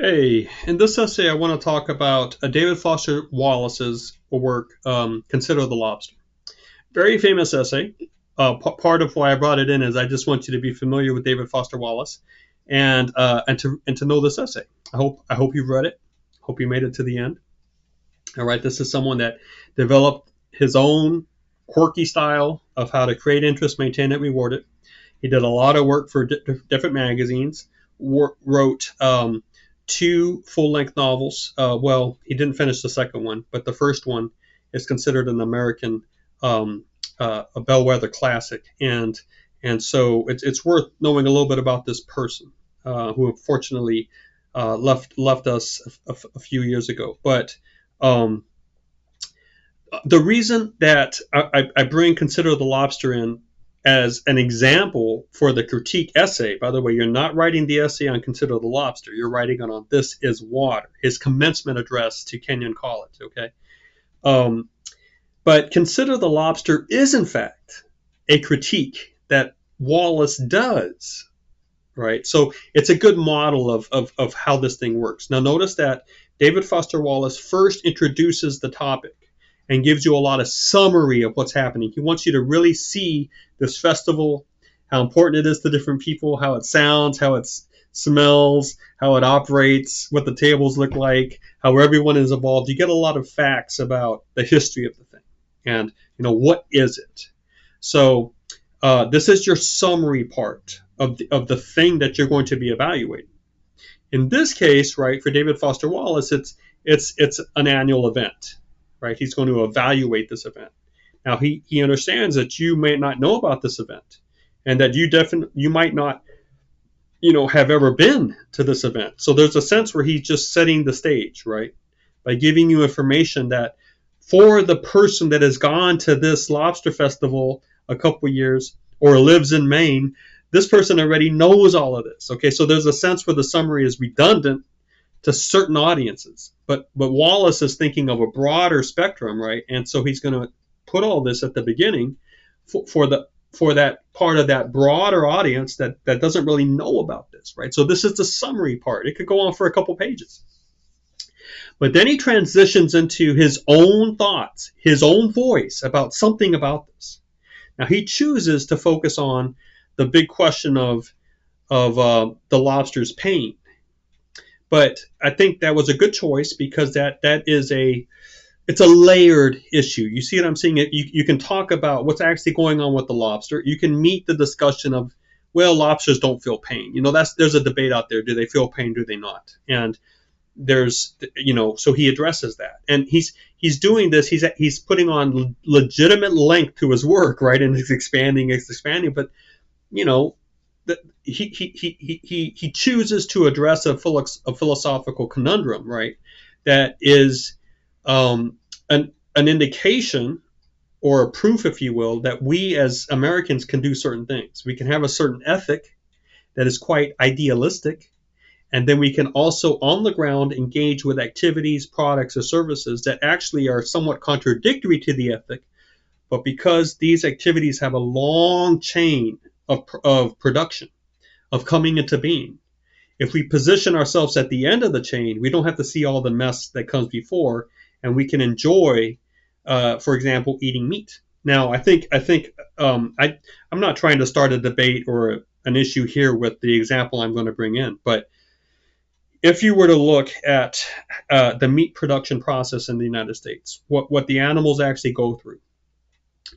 Hey, in this essay, I want to talk about David Foster Wallace's work, Consider the Lobster. Very famous essay. Part of why I brought it in is I just want you to be familiar with David Foster Wallace and to know this essay. I hope you've read it. Hope you made it to the end. All right, this is someone that developed his own quirky style of how to create interest, maintain it, reward it. He did a lot of work for different magazines. Wrote two full-length novels. Well, he didn't finish the second one, but the first one is considered an American a bellwether classic, and so it's worth knowing a little bit about this person who unfortunately left us a few years ago. But um, the reason that I bring Consider the Lobster in as an example for the critique essay, by the way, you're not writing the essay on Consider the Lobster, you're writing it on This is Water, his commencement address to Kenyon College, okay? Um, but Consider the Lobster is, in fact, a critique that Wallace does, right? So it's a good model of how this thing works. Now, notice that David Foster Wallace first introduces the topic and gives you a lot of summary of what's happening. He wants you to really see this festival, how important it is to different people, how it sounds, how it smells, how it operates, what the tables look like, how everyone is involved. You get a lot of facts about the history of the thing and, what is it? So this is your summary part of the thing that you're going to be evaluating. In this case, right, for David Foster Wallace, it's an annual event, right? He's going to evaluate this event. Now he understands that you may not know about this event, and that you might not have ever been to this event. So there's a sense where he's just setting the stage, right, by giving you information that for the person that has gone to this lobster festival a couple years or lives in Maine, this person already knows all of this. Okay, so there's a sense where the summary is redundant to certain audiences, but Wallace is thinking of a broader spectrum, right? And so he's going to put all this at the beginning for that part of that broader audience that doesn't really know about this, right? So this is the summary part. It could go on for a couple pages. But then he transitions into his own thoughts, his own voice about something about this. Now he chooses to focus on the big question of the lobster's pain. But I think that was a good choice because that is it's a layered issue. You see what I'm saying? You can talk about what's actually going on with the lobster. You can meet the discussion of, well, lobsters don't feel pain. There's a debate out there. Do they feel pain? Do they not? And so he addresses that, and he's doing this. He's putting on legitimate length to his work, right? And it's expanding. But he chooses to address a philosophical conundrum, right? That is an indication or a proof, if you will, that we as Americans can do certain things. We can have a certain ethic that is quite idealistic, and then we can also, on the ground, engage with activities, products, or services that actually are somewhat contradictory to the ethic, but because these activities have a long chain of production, of coming into being, if we position ourselves at the end of the chain, we don't have to see all the mess that comes before, and we can enjoy, for example, eating meat. Now, I'm not trying to start a debate or an issue here with the example I'm going to bring in, but if you were to look at the meat production process in the United States, what the animals actually go through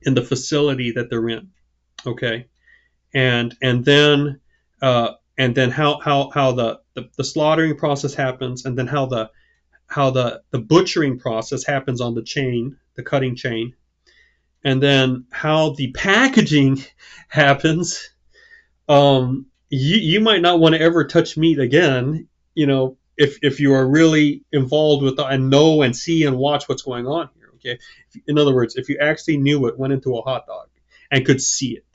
in the facility that they're in, okay, and then how the slaughtering process happens, and then how the butchering process happens on the chain, the cutting chain, and then how the packaging happens. You might not want to ever touch meat again, if you are really involved with and know and see and watch what's going on here. Okay, in other words, if you actually knew what went into a hot dog and could see it,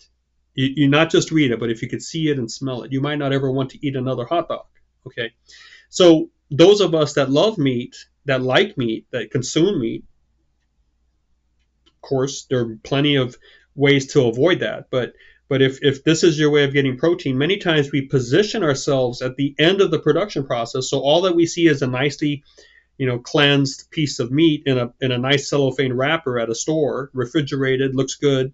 you not just read it, but if you could see it and smell it, you might not ever want to eat another hot dog. Okay, so those of us that love meat, that like meat, that consume meat, of course, there are plenty of ways to avoid that, but But if this is your way of getting protein, many times we position ourselves at the end of the production process. So all that we see is a nicely, cleansed piece of meat in a nice cellophane wrapper at a store, refrigerated, looks good,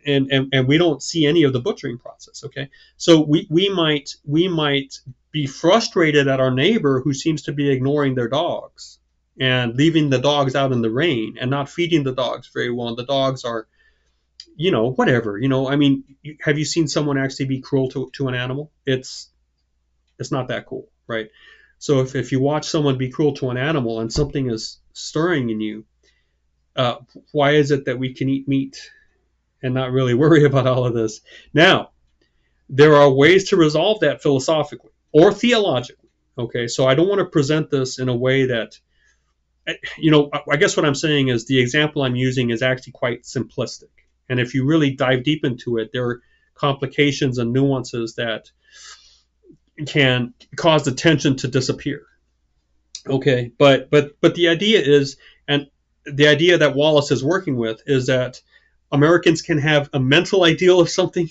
and we don't see any of the butchering process. Okay, so we might be frustrated at our neighbor who seems to be ignoring their dogs and leaving the dogs out in the rain and not feeding the dogs very well. And the dogs are, whatever. I mean, have you seen someone actually be cruel to an animal? It's not that cool, right? So if you watch someone be cruel to an animal and something is stirring in you, why is it that we can eat meat and not really worry about all of this? Now, there are ways to resolve that philosophically or theologically. Okay, so I don't want to present this in a way that, I guess what I'm saying is the example I'm using is actually quite simplistic. And if you really dive deep into it, there are complications and nuances that can cause the tension to disappear. Okay, but the idea is, and the idea that Wallace is working with is that Americans can have a mental ideal of something,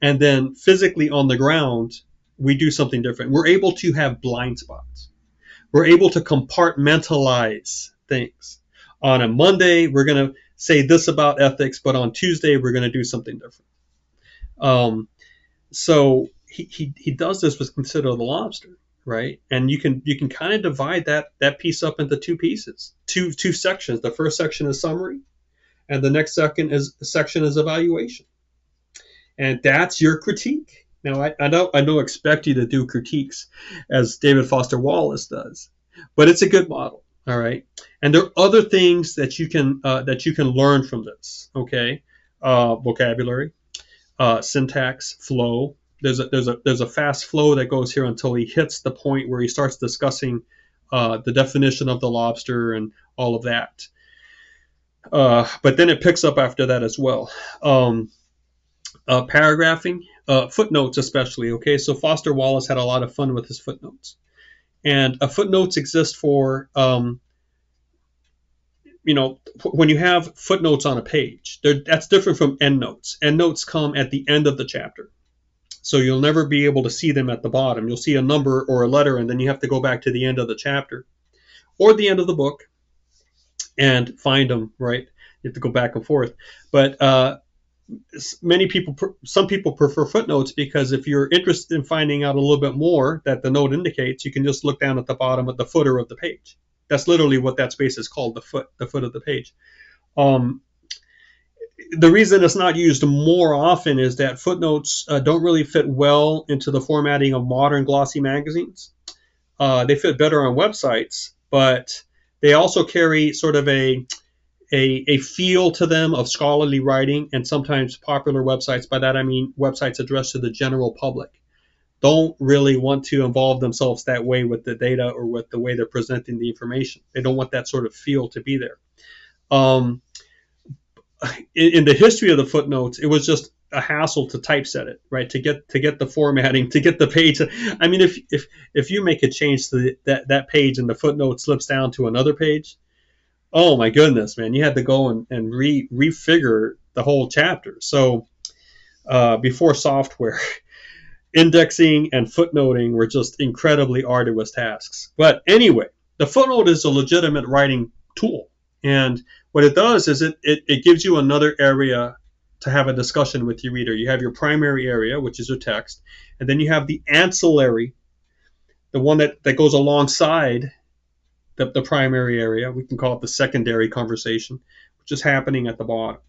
and then physically on the ground, we do something different. We're able to have blind spots. We're able to compartmentalize things. On a Monday, we're going to say this about ethics, but on Tuesday, we're going to do something different. So he does this with Consider the Lobster, right? And you can kind of divide that piece up into two pieces, two sections. The first section is summary, and the next section is evaluation, and that's your critique. Now, I don't expect you to do critiques as David Foster Wallace does, but it's a good model, all right. And there are other things that you can learn from this. Okay, vocabulary, syntax, flow. There's a fast flow that goes here until he hits the point where he starts discussing the definition of the lobster and all of that. But then it picks up after that as well. Paragraphing, footnotes especially. Okay, so Foster Wallace had a lot of fun with his footnotes, and footnotes exist for when you have footnotes on a page. That's different from endnotes. Endnotes come at the end of the chapter, so you'll never be able to see them at the bottom. You'll see a number or a letter, and then you have to go back to the end of the chapter or the end of the book and find them. Right, you have to go back and forth, but some people prefer footnotes because if you're interested in finding out a little bit more that the note indicates, you can just look down at the bottom of the footer of the page. That's literally what that space is called, the foot of the page. The reason it's not used more often is that footnotes don't really fit well into the formatting of modern glossy magazines. They fit better on websites, but they also carry sort of a feel to them of scholarly writing, and sometimes popular websites, by that I mean websites addressed to the general public, don't really want to involve themselves that way with the data or with the way they're presenting the information. They don't want that sort of feel to be there. In the history of the footnotes, it was just a hassle to typeset it, right? To get the formatting, to get the page. I mean, if you make a change to that page and the footnote slips down to another page, oh my goodness, man, you had to go and refigure the whole chapter. So before software, indexing and footnoting were just incredibly arduous tasks. But anyway, the footnote is a legitimate writing tool. And what it does is it gives you another area to have a discussion with your reader. You have your primary area, which is your text, and then you have the ancillary, the one that goes alongside the primary area. We can call it the secondary conversation, which is happening at the bottom.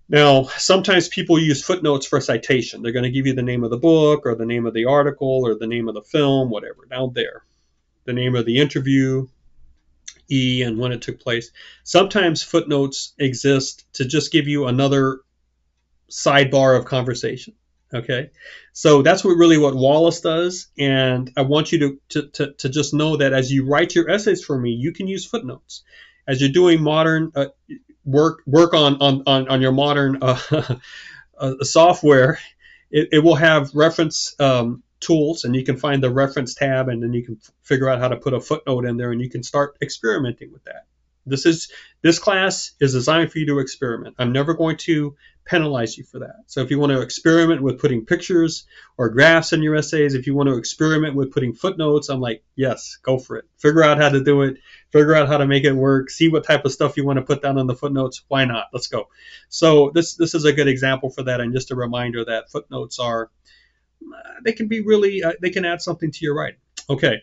Now, sometimes people use footnotes for citation. They're going to give you the name of the book or the name of the article or the name of the film, whatever, down there. The name of the interview, and when it took place. Sometimes footnotes exist to just give you another sidebar of conversation. Okay, so that's what Wallace does, and I want you to just know that as you write your essays for me, you can use footnotes. As you're doing modern work on your modern software, it will have reference tools, and you can find the reference tab, and then you can figure out how to put a footnote in there, and you can start experimenting with that. This class is designed for you to experiment. I'm never going to penalize you for that. So if you want to experiment with putting pictures or graphs in your essays, if you want to experiment with putting footnotes, I'm like, yes, go for it. Figure out how to do it. Figure out how to make it work. See what type of stuff you want to put down on the footnotes. Why not? Let's go. So this is a good example for that, and just a reminder that footnotes are they can be really they can add something to your writing. Okay.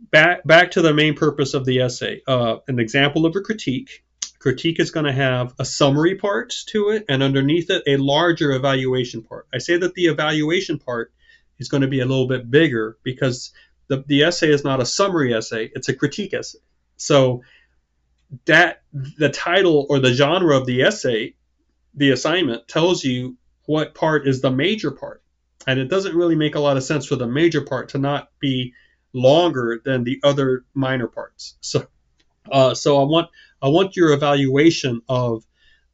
Back to the main purpose of the essay. An example of a critique. Critique is going to have a summary part to it, and underneath it, a larger evaluation part. I say that the evaluation part is going to be a little bit bigger because the essay is not a summary essay, it's a critique essay. So that the title or the genre of the essay, the assignment, tells you what part is the major part. And it doesn't really make a lot of sense for the major part to not be longer than the other minor parts. So I want your evaluation of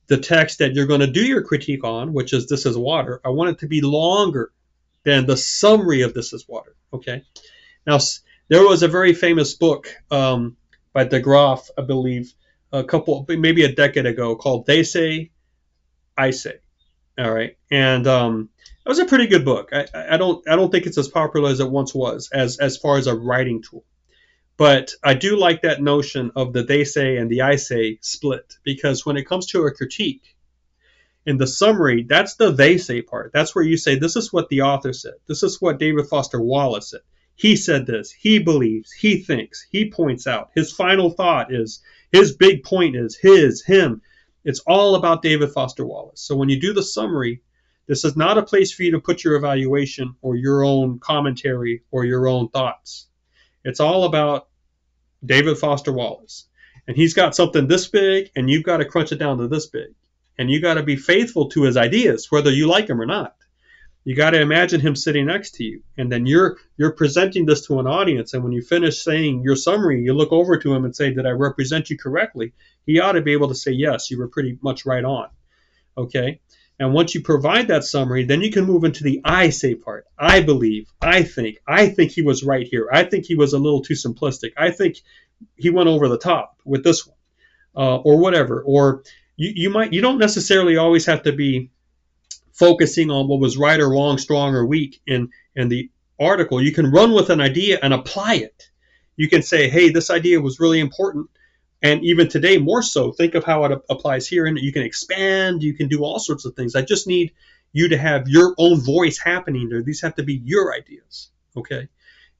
the text that you're going to do your critique on, which is This Is Water. I want it to be longer than the summary of This Is Water. Okay. Now, there was a very famous book by de Graaf, I believe, maybe a decade ago, called They Say, I Say. All right, and it was a pretty good book. I don't think it's as popular as it once was as far as a writing tool, but I do like that notion of the they say and the I say split, because when it comes to a critique, in the summary, that's the they say part. That's where you say, this is what the author said. This is what David Foster Wallace said. He said this. He believes. He thinks. He points out. His final thought is, his big point is him. It's all about David Foster Wallace. So when you do the summary, this is not a place for you to put your evaluation or your own commentary or your own thoughts. It's all about David Foster Wallace. And he's got something this big, and you've got to crunch it down to this big. And you got to be faithful to his ideas, whether you like him or not. You got to imagine him sitting next to you. And then you're presenting this to an audience. And when you finish saying your summary, you look over to him and say, did I represent you correctly? He ought to be able to say, yes, you were pretty much right on. Okay? And once you provide that summary, then you can move into the I say part. I believe, I think he was right here. I think he was a little too simplistic. I think he went over the top with this one, or whatever. Or you don't necessarily always have to be focusing on what was right or wrong, strong or weak in the article. You can run with an idea and apply it. You can say, hey, this idea was really important. And even today, more so, think of how it applies here. And you can expand. You can do all sorts of things. I just need you to have your own voice happening there. These have to be your ideas. Okay.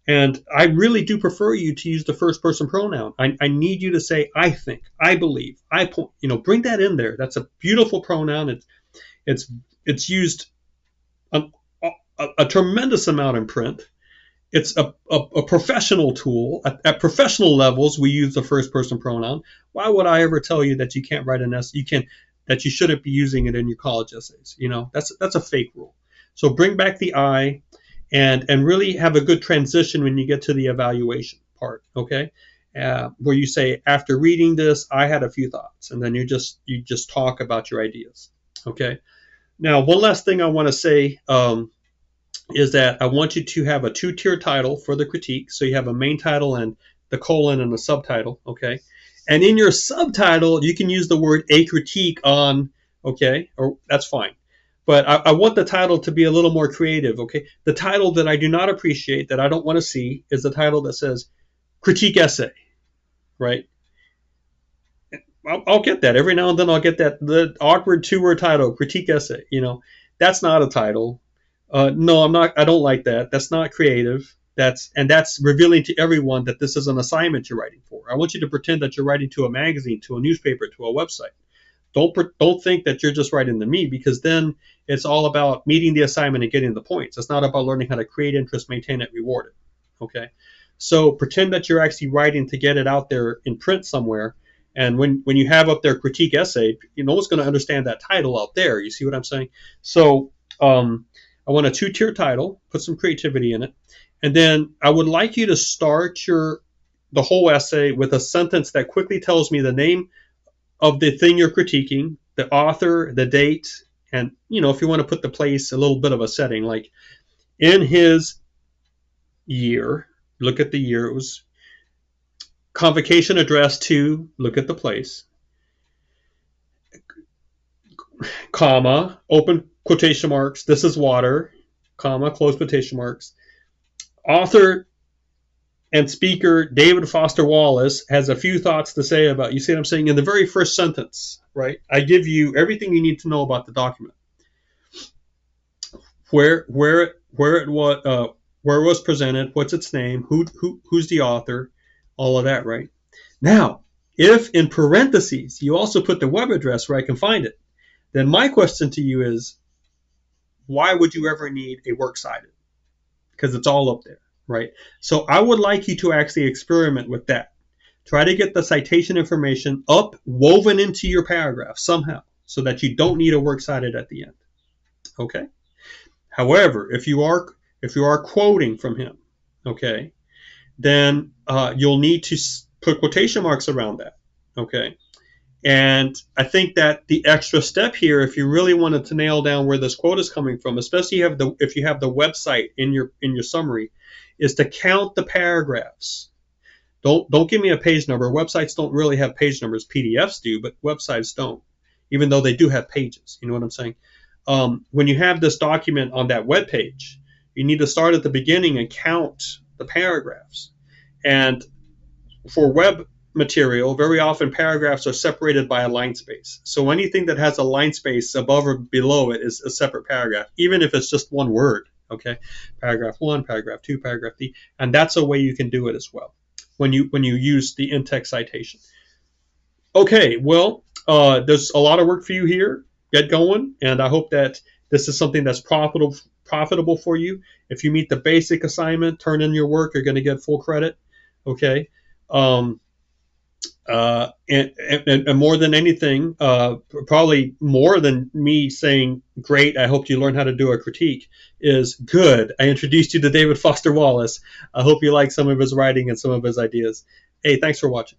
And I really do prefer you to use the first person pronoun. I need you to say, I think, I believe, I point, bring that in there. That's a beautiful pronoun. It's used a tremendous amount in print. It's a professional tool. At professional levels, we use the first person pronoun. Why would I ever tell you that you can't write an essay? That you shouldn't be using it in your college essays? That's a fake rule. So bring back the I, and really have a good transition when you get to the evaluation part. Okay, where you say, after reading this, I had a few thoughts, and then you just talk about your ideas. Okay. Now, one last thing I want to say is that I want you to have a 2-tier title for the critique. So you have a main title and the colon and the subtitle, okay? And in your subtitle, you can use the word a critique on, okay? Or that's fine. But I want the title to be a little more creative, okay? The title that I do not appreciate, that I don't want to see, is the title that says critique essay, right? I'll get that. Every now and then I'll get that, the awkward 2-word title, critique essay, That's not a title. No, I'm not. I don't like that. That's not creative. That's revealing to everyone that this is an assignment you're writing for. I want you to pretend that you're writing to a magazine, to a newspaper, to a website. Don't think that you're just writing to me, because then it's all about meeting the assignment and getting the points. It's not about learning how to create interest, maintain it, reward it. Okay, so pretend that you're actually writing to get it out there in print somewhere. And when you have up there critique essay, no one's going to understand that title out there. You see what I'm saying? So I want a 2-tier title, put some creativity in it. And then I would like you to start the whole essay with a sentence that quickly tells me the name of the thing you're critiquing, the author, the date, and, if you want to put the place, a little bit of a setting, like in his year, look at the year, it was convocation address to, look at the place, comma, open quotation marks, this is water, comma, close quotation marks. Author and speaker David Foster Wallace has a few thoughts to say about, you see what I'm saying? In the very first sentence, right? I give you everything you need to know about the document. Where it was presented, what's its name, who's the author, all of that, right? Now, if in parentheses you also put the web address where I can find it, then my question to you is, why would you ever need a works cited? Because it's all up there, right? So I would like you to actually experiment with that. Try to get the citation information up, woven into your paragraph somehow, so that you don't need a works cited at the end. Okay? However, if you are quoting from him, okay, then you'll need to put quotation marks around that, okay? And I think that the extra step here, if you really wanted to nail down where this quote is coming from, especially if you have the website in your summary, is to count the paragraphs. Don't give me a page number. Websites don't really have page numbers. PDFs do, but websites don't, even though they do have pages. You know what I'm saying? When you have this document on that web page, you need to start at the beginning and count the paragraphs. And for web material, very often paragraphs are separated by a line space. So anything that has a line space above or below it is a separate paragraph, even if it's just one word. Okay, paragraph 1, paragraph 2, paragraph 3, and that's a way you can do it as well when you use the in-text citation. Okay, well, there's a lot of work for you here. Get going, and I hope that this is something that's profitable for you. If you meet the basic assignment, turn in your work, you're going to get full credit. Okay. And more than anything, probably more than me saying, great, I hope you learn how to do a critique, is good. I introduced you to David Foster Wallace. I hope you like some of his writing and some of his ideas. Hey, thanks for watching.